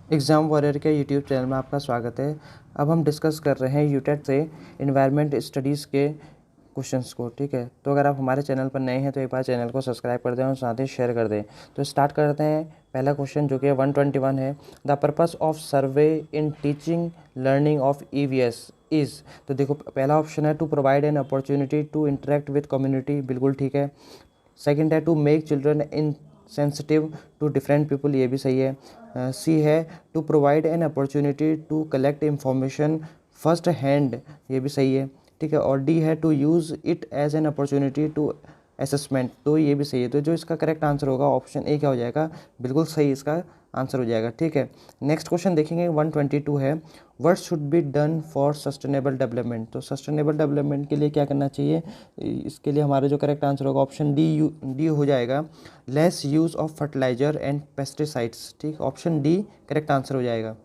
Exam warrior के YouTube channel में आपका स्वागत है। अब हम डिस्कस कर रहे हैं यूटेट से इन्वायरमेंट स्टडीज़ के क्वेश्चंस को, ठीक है। तो अगर आप हमारे चैनल पर नए हैं तो एक बार चैनल को सब्सक्राइब कर दें और साथ ही शेयर कर दें। तो स्टार्ट करते हैं। पहला क्वेश्चन जो कि 121 है, the purpose of survey in teaching learning of EVS is. तो देखो पहला ऑप्शन है to provide an opportunity to interact with community, बिल्कुल ठीक है। सेकंड है to make children in sensitive to different people, ये भी सही है। सी है to provide an opportunity to collect information first hand, ये भी सही है, ठीक है। और डी है to use it as an opportunity to assessment, तो ये भी सही है। तो जो इसका करेक्ट आंसर होगा ऑप्शन ए क्या हो जाएगा, बिल्कुल सही इसका आंसर हो जाएगा, ठीक है। नेक्स्ट क्वेश्चन देखेंगे 122 है, what should be done for sustainable development. तो सस्टेनेबल डेवलपमेंट के लिए क्या करना चाहिए, इसके लिए हमारा जो करेक्ट आंसर होगा ऑप्शन डी हो जाएगा, less use of fertiliser and pesticides, ठीक। ऑप्शन डी करेक्ट आंसर हो जाएगा।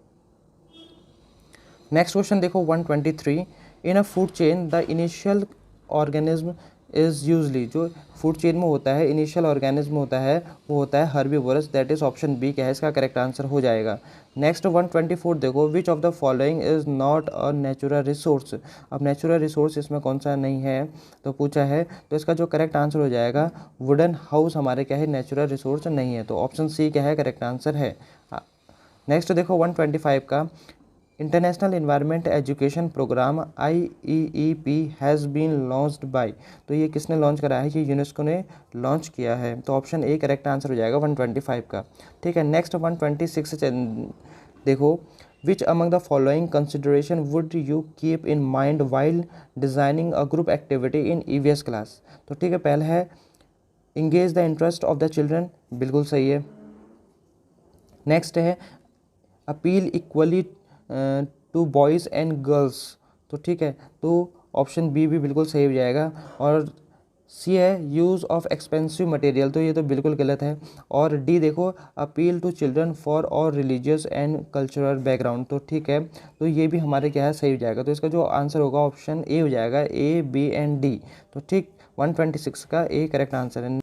नेक्स्ट क्वेश्चन देखो 123, in a food chain the initial organism is usually. जो फूड चेन में होता है इनिशियल ऑर्गेनिज्म होता है वो होता है herbivorous, that is option B क्या है इसका करेक्ट आंसर हो जाएगा। नेक्स्ट 124 देखो, which of the following is not a natural resource. अब नेचुरल रिसोर्स इसमें कौन सा नहीं है तो पूछा है, तो इसका जो करेक्ट आंसर हो जाएगा वुडन हाउस हमारे क्या है नेचुरल रिसोर्स नहीं है, तो ऑप्शन सी क्या है करेक्ट आंसर है। नेक्स्ट देखो 125 का, international environment education programme IEEP has been launched by. तो ये किसने लॉन्च करा है, ये यूनेस्को ने लॉन्च किया है, तो ऑप्शन ए करेक्ट आंसर हो जाएगा 125 का, ठीक है। नेक्स्ट 126 देखो, which among the following consideration would you keep in mind while designing a group activity in EVS class. तो ठीक है, पहला है engage the interest of the children, बिल्कुल सही है। नेक्स्ट है appeal equally to boys and girls, तो ठीक है, तो ऑप्शन बी भी बिल्कुल सही हो जाएगा। और सी है यूज़ ऑफ एक्सपेंसिव मटेरियल, तो ये तो बिल्कुल गलत है। और डी देखो अपील टू चिल्ड्रन फॉर और रिलीजियस एंड कल्चरल बैकग्राउंड, तो ठीक है, तो ये भी हमारे क्या है सही हो जाएगा। तो इसका जो आंसर होगा ऑप्शन ए हो जाएगा, ए बी एंड डी, तो ठीक 126 का ए करेक्ट आंसर है।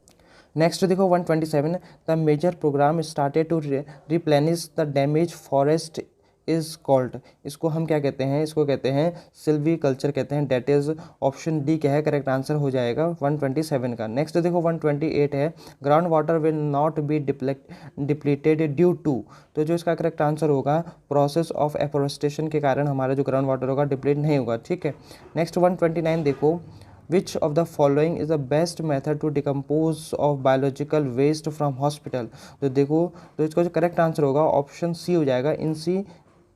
नेक्स्ट देखो 127, the major programme started to replenish the damage forest is called. इसको हम क्या कहते हैं, इसको कहते हैं सिल्वी कल्चर कहते हैं, डेट इज़ ऑप्शन डी क्या है करेक्ट आंसर हो जाएगा 127 का। नेक्स्ट देखो 128 है, ground water will not be depleted due to. तो जो इसका करेक्ट आंसर होगा प्रोसेस ऑफ एफोरेस्टेशन के कारण हमारा जो ग्राउंड वाटर होगा डिप्लीट नहीं होगा, ठीक है। नेक्स्ट 129 देखो, which of the following is the best method to decompose of biological waste from hospital. तो देखो, तो इसका जो करेक्ट आंसर होगा ऑप्शन सी हो जाएगा,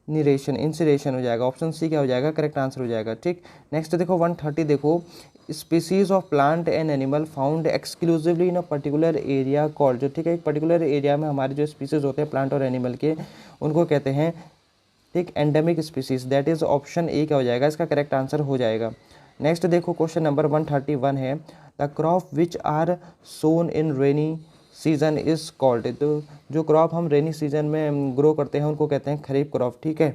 इंसिरेशन हो जाएगा, ऑप्शन सी क्या हो जाएगा करेक्ट आंसर हो जाएगा, ठीक। नेक्स्ट देखो 130 देखो, species of plant and animal found exclusively in a particular area called. जो ठीक है, एक पर्टिकुलर एरिया में हमारे जो स्पीसीज होते हैं प्लांट और एनिमल के, उनको कहते हैं ठीक endemic species, that is option A क्या हो जाएगा इसका करेक्ट आंसर हो जाएगा। नेक्स्ट देखो क्वेश्चन नंबर 131 है, the crop which are sown in rainy season is called. तो जो क्रॉप हम रेनी सीजन में ग्रो करते हैं उनको कहते हैं खरीफ क्रॉप, ठीक है,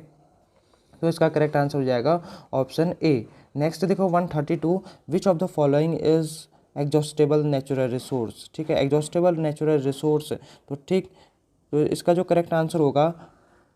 तो इसका करेक्ट आंसर हो जाएगा ऑप्शन ए। नेक्स्ट देखो 132, विच of the following is exhaustible natural resource, ठीक है, एग्जॉस्टेबल नेचुरल रिसोर्स, तो ठीक, तो इसका जो करेक्ट आंसर होगा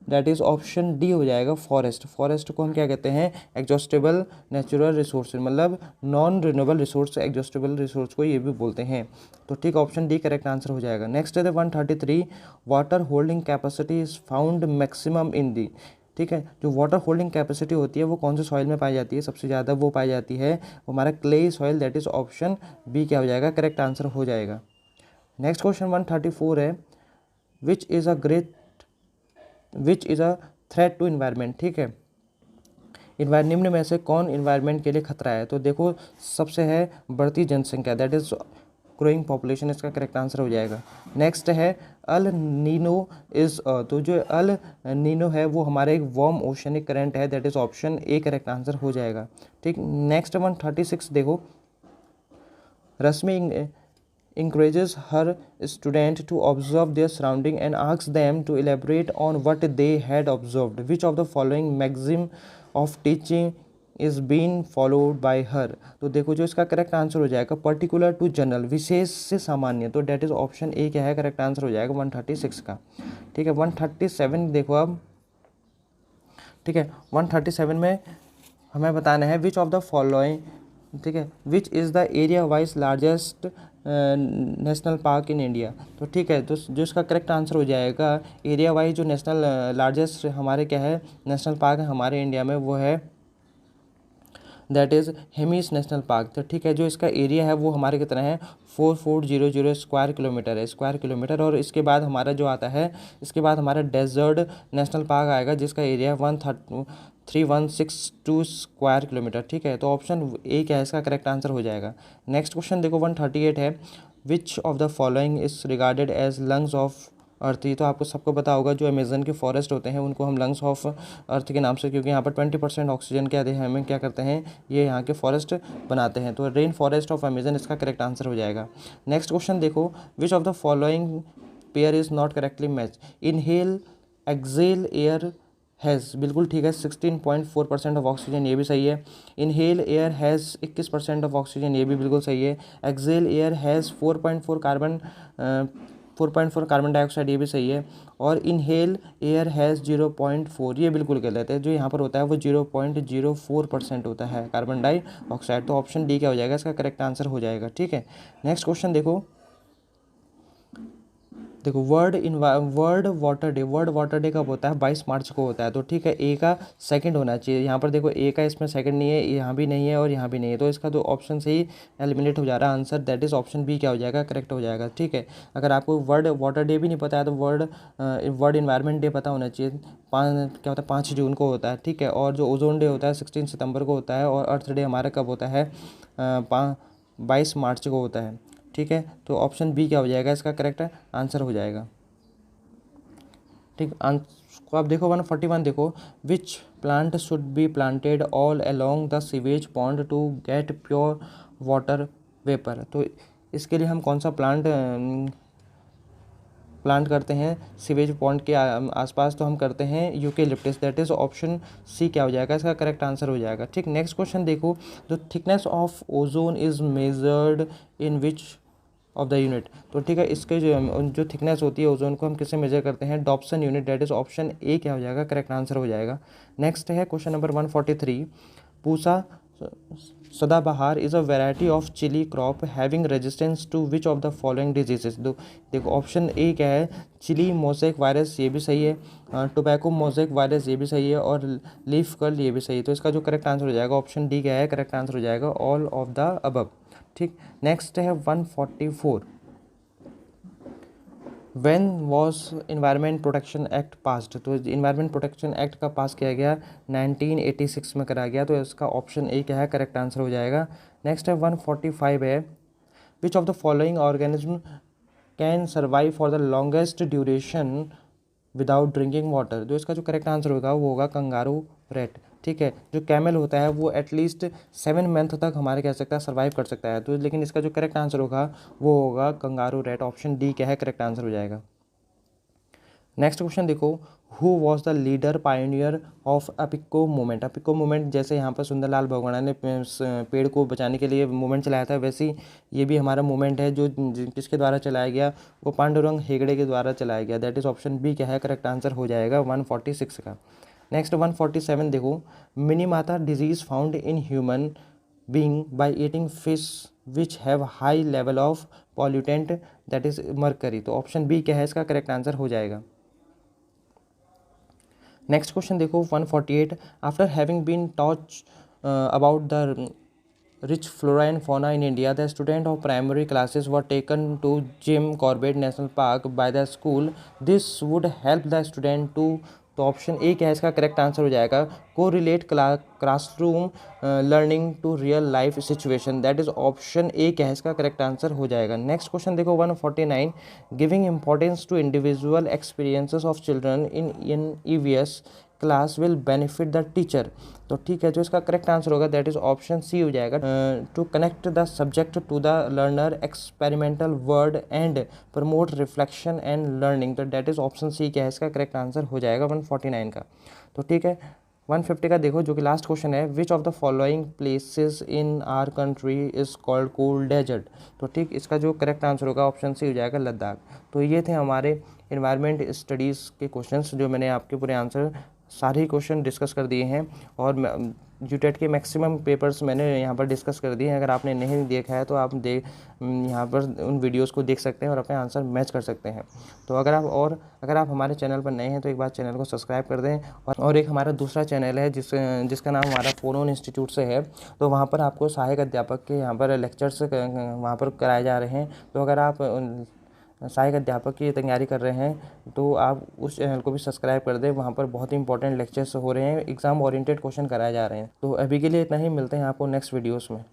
दैट इज़ ऑप्शन डी हो जाएगा, फॉरेस्ट। फॉरेस्ट को हम क्या कहते हैं एग्जॉस्टेबल नेचुरल रिसोर्स, मतलब non renewable resource exhaustible resource को ये भी बोलते हैं, तो ठीक ऑप्शन डी करेक्ट आंसर हो जाएगा। नेक्स्ट है 133, water holding capacity is found maximum in the. ठीक है, जो वाटर होल्डिंग कैपेसिटी होती है वो कौन से सॉइल में पाई जाती है, सबसे ज़्यादा वो पाई जाती है हमारा clay soil, that is option B क्या हो जाएगा करेक्ट आंसर हो जाएगा। नेक्स्ट क्वेश्चन 134 है, which is a threat to environment. ठीक है, निम्न में से कौन इन्वायरमेंट के लिए खतरा है। तो देखो सबसे है बढ़ती जनसंख्या, दैट इज ग्रोइंग पॉपुलेशन, इसका करेक्ट आंसर हो जाएगा। नेक्स्ट है अल नीनो इज, तो जो अल नीनो है वो हमारा एक वार्म ओशनिक करंट है, that is option A correct answer हो जाएगा। ठीक, नेक्स्ट 136 देखो, रश्मि encourages her student to observe their surrounding and asks them to elaborate on what they had observed. Which of the following maxim of teaching is been followed by her. तो देखो जो इसका correct answer हो जाएगा particular to general, विशेष से सामान्य, तो date is option A क्या है करेक्ट आंसर हो जाएगा 136 का। ठीक है 137 देखो अब, ठीक है 137 में हमें बताना है विच ऑफ द फॉलोइंग, ठीक है, which is the area wise largest national park in India. तो ठीक है, तो जो इसका करेक्ट आंसर हो जाएगा एरिया वाइज जो नेशनल लार्जेस्ट हमारे क्या है नेशनल पार्क है हमारे इंडिया में, वो है that is Hemis national park. तो ठीक है, जो इसका एरिया है वो हमारे कितना है 4400 स्क्वायर किलोमीटर है, स्क्वायर किलोमीटर। और इसके बाद हमारा जो आता है, इसके बाद हमारा डेजर्ट नेशनल पार्क आएगा जिसका एरिया 3162 स्क्वायर किलोमीटर। ठीक है, तो ऑप्शन ए क्या है इसका करेक्ट आंसर हो जाएगा। नेक्स्ट क्वेश्चन देखो 138 है, which of the following is regarded as lungs of earth. ये तो आपको सबको पता होगा, जो अमेजन के फॉरेस्ट होते हैं उनको हम लंग्स ऑफ अर्थ के नाम से, क्योंकि यहाँ पर 20% ऑक्सीजन क्या दे हमें क्या करते हैं ये यहाँ के फॉरेस्ट बनाते हैं। तो रेन फॉरेस्ट ऑफ अमेजन इसका करेक्ट आंसर हो जाएगा। नेक्स्ट क्वेश्चन देखो, which of the following pair is not correctly match. Inhale exhale air has, बिल्कुल ठीक है 16.4% ऑफ ऑक्सीजन, ये भी सही है। Inhale air has 21% of oxygen, ये भी बिल्कुल सही है। Exhale air has 4.4 carbon dioxide, ये भी सही है। और इनहेल एयर हैज़ 0.4, ये बिल्कुल गलत है। जो यहाँ पर होता है वो 0.04% होता है कार्बन डाइऑक्साइड। तो ऑप्शन डी क्या हो जाएगा इसका करेक्ट आंसर हो जाएगा। ठीक है, नेक्स्ट क्वेश्चन देखो वर्ल्ड वाटर डे कब होता है 22 मार्च को होता है। तो ठीक है, ए का सेकंड होना चाहिए। यहाँ पर देखो ए का इसमें सेकंड नहीं है, यहाँ भी नहीं है और यहाँ भी नहीं है, तो इसका तो ऑप्शन से ही एलिमिनेट हो जा रहा है answer, that is option B क्या हो जाएगा करेक्ट हो जाएगा। ठीक है, अगर आपको वर्ल्ड वाटर डे भी नहीं पता है तो वर्ल्ड इन्वायरमेंट डे पता होना चाहिए। क्या होता है 5 जून को होता है। ठीक है, और जो ओजोन डे होता है 16 सितंबर को होता है, और अर्थ डे हमारा कब होता है 22 मार्च को होता है। ठीक है, तो ऑप्शन बी क्या हो जाएगा इसका करेक्ट आंसर हो जाएगा। ठीक, को आप देखो 141 देखो, which plant should be planted all along the sewage pond to get pure water vapour. तो इसके लिए हम कौन सा प्लांट करते हैं सीवेज पॉन्ड के आसपास, तो हम करते हैं eucalyptus, that is option C क्या हो जाएगा इसका करेक्ट आंसर हो जाएगा। ठीक, नेक्स्ट क्वेश्चन देखो, the thickness of ozone is measured in which of the unit. तो ठीक है, इसके जो थिकनेस होती है ओजोन को हम किससे मेजर करते हैं Dobson unit, that is option A क्या हो जाएगा करेक्ट आंसर हो जाएगा। नेक्स्ट है question number 143, Pusa Sadabahar is a variety of chilli crop having resistance to which of the following diseases. देखो ऑप्शन ए क्या है चिली मोज़ेक वायरस, ये भी सही है। टोबैको मोज़ेक वायरस, ये भी सही है। और लीफ कर्ल, ये भी सही है। तो इसका जो करेक्ट आंसर हो जाएगा ऑप्शन डी क्या है करेक्ट आंसर हो जाएगा ऑल ऑफ द अबव। ठीक, नेक्स्ट है 144, when was environment protection act passed. तो इन्वायरमेंट प्रोटेक्शन एक्ट का पास किया गया 1986 में करा गया, तो इसका ऑप्शन ए क्या है करेक्ट आंसर हो जाएगा। नेक्स्ट है 145 है, which of the following organism can survive for the longest duration without drinking water. जो इसका जो करेक्ट आंसर होगा वो होगा कंगारू रैट। ठीक है, जो कैमल होता है वो एटलीस्ट 7 मंथ तक हमारे कह सकता है सर्वाइव कर सकता है। तो लेकिन इसका जो करेक्ट आंसर होगा वो होगा कंगारू रैट, ऑप्शन डी क्या है करेक्ट आंसर हो जाएगा। नेक्स्ट क्वेश्चन देखो, who was the leader pioneer of Appiko movement. Appiko movement जैसे यहाँ पर सुंदरलाल भगवाना ने पेड़ को बचाने के लिए मूवमेंट चलाया था, वैसे ही ये भी हमारा मूवमेंट है जो किसके द्वारा चलाया गया वो पांडुरंग हेगड़े के द्वारा चलाया गया, दैट इज ऑप्शन बी क्या है करेक्ट आंसर हो जाएगा 146 का। नेक्स्ट 147 देखो, Minimata disease found in human being by eating fish which have high level of pollutant, that is mercury. तो ऑप्शन बी क्या है इसका करेक्ट आंसर हो जाएगा। नेक्स्ट क्वेश्चन देखो 148, after having been taught about the rich flora and fauna in India, the student of primary classes were taken to Jim Corbett National Park by the school. This would help the student to, तो option A क्या है इसका correct answer हो जाएगा को relate classroom learning to real life situation, that is option A क्या है इसका करेक्ट आंसर हो जाएगा। नेक्स्ट क्वेश्चन देखो 149, giving importance to individual experiences of children in EVS class will benefit the teacher. तो ठीक है, जो इसका करेक्ट आंसर होगा दैट इज ऑप्शन सी हो जाएगा, to connect the subject to the learner experimental word and promote reflection and learning, तो that is option C क्या है इसका करेक्ट आंसर हो जाएगा 149 का। तो ठीक है, 150 का देखो जो कि लास्ट क्वेश्चन है, which of the following places in our country is called cold desert. तो ठीक इसका जो करेक्ट आंसर होगा ऑप्शन सी हो जाएगा लद्दाख। तो ये थे हमारे इन्वायरमेंट स्टडीज़ के क्वेश्चंस जो मैंने आपके पूरे आंसर सारे क्वेश्चन डिस्कस कर दिए हैं और यूटेट के मैक्सिमम पेपर्स मैंने यहाँ पर डिस्कस कर दिए हैं। अगर आपने नहीं देखा है तो आप यहाँ पर उन वीडियोस को देख सकते हैं और अपने आंसर मैच कर सकते हैं। तो अगर आप हमारे चैनल पर नए हैं तो एक बार चैनल को सब्सक्राइब कर दें। और एक हमारा दूसरा चैनल है जिसका नाम हमारा फोन इंस्टीट्यूट से है। तो वहाँ पर आपको सहायक अध्यापक के यहाँ पर लेक्चर्स वहाँ पर कराए जा रहे हैं। तो अगर आप सहायक अध्यापक की तैयारी कर रहे हैं तो आप उस चैनल को भी सब्सक्राइब कर दें। वहाँ पर बहुत ही इंपॉर्टेंट लेक्चर्स हो रहे हैं, एग्ज़ाम ओरिएंटेड क्वेश्चन कराए जा रहे हैं। तो अभी के लिए इतना ही, मिलते हैं आपको नेक्स्ट वीडियोस में।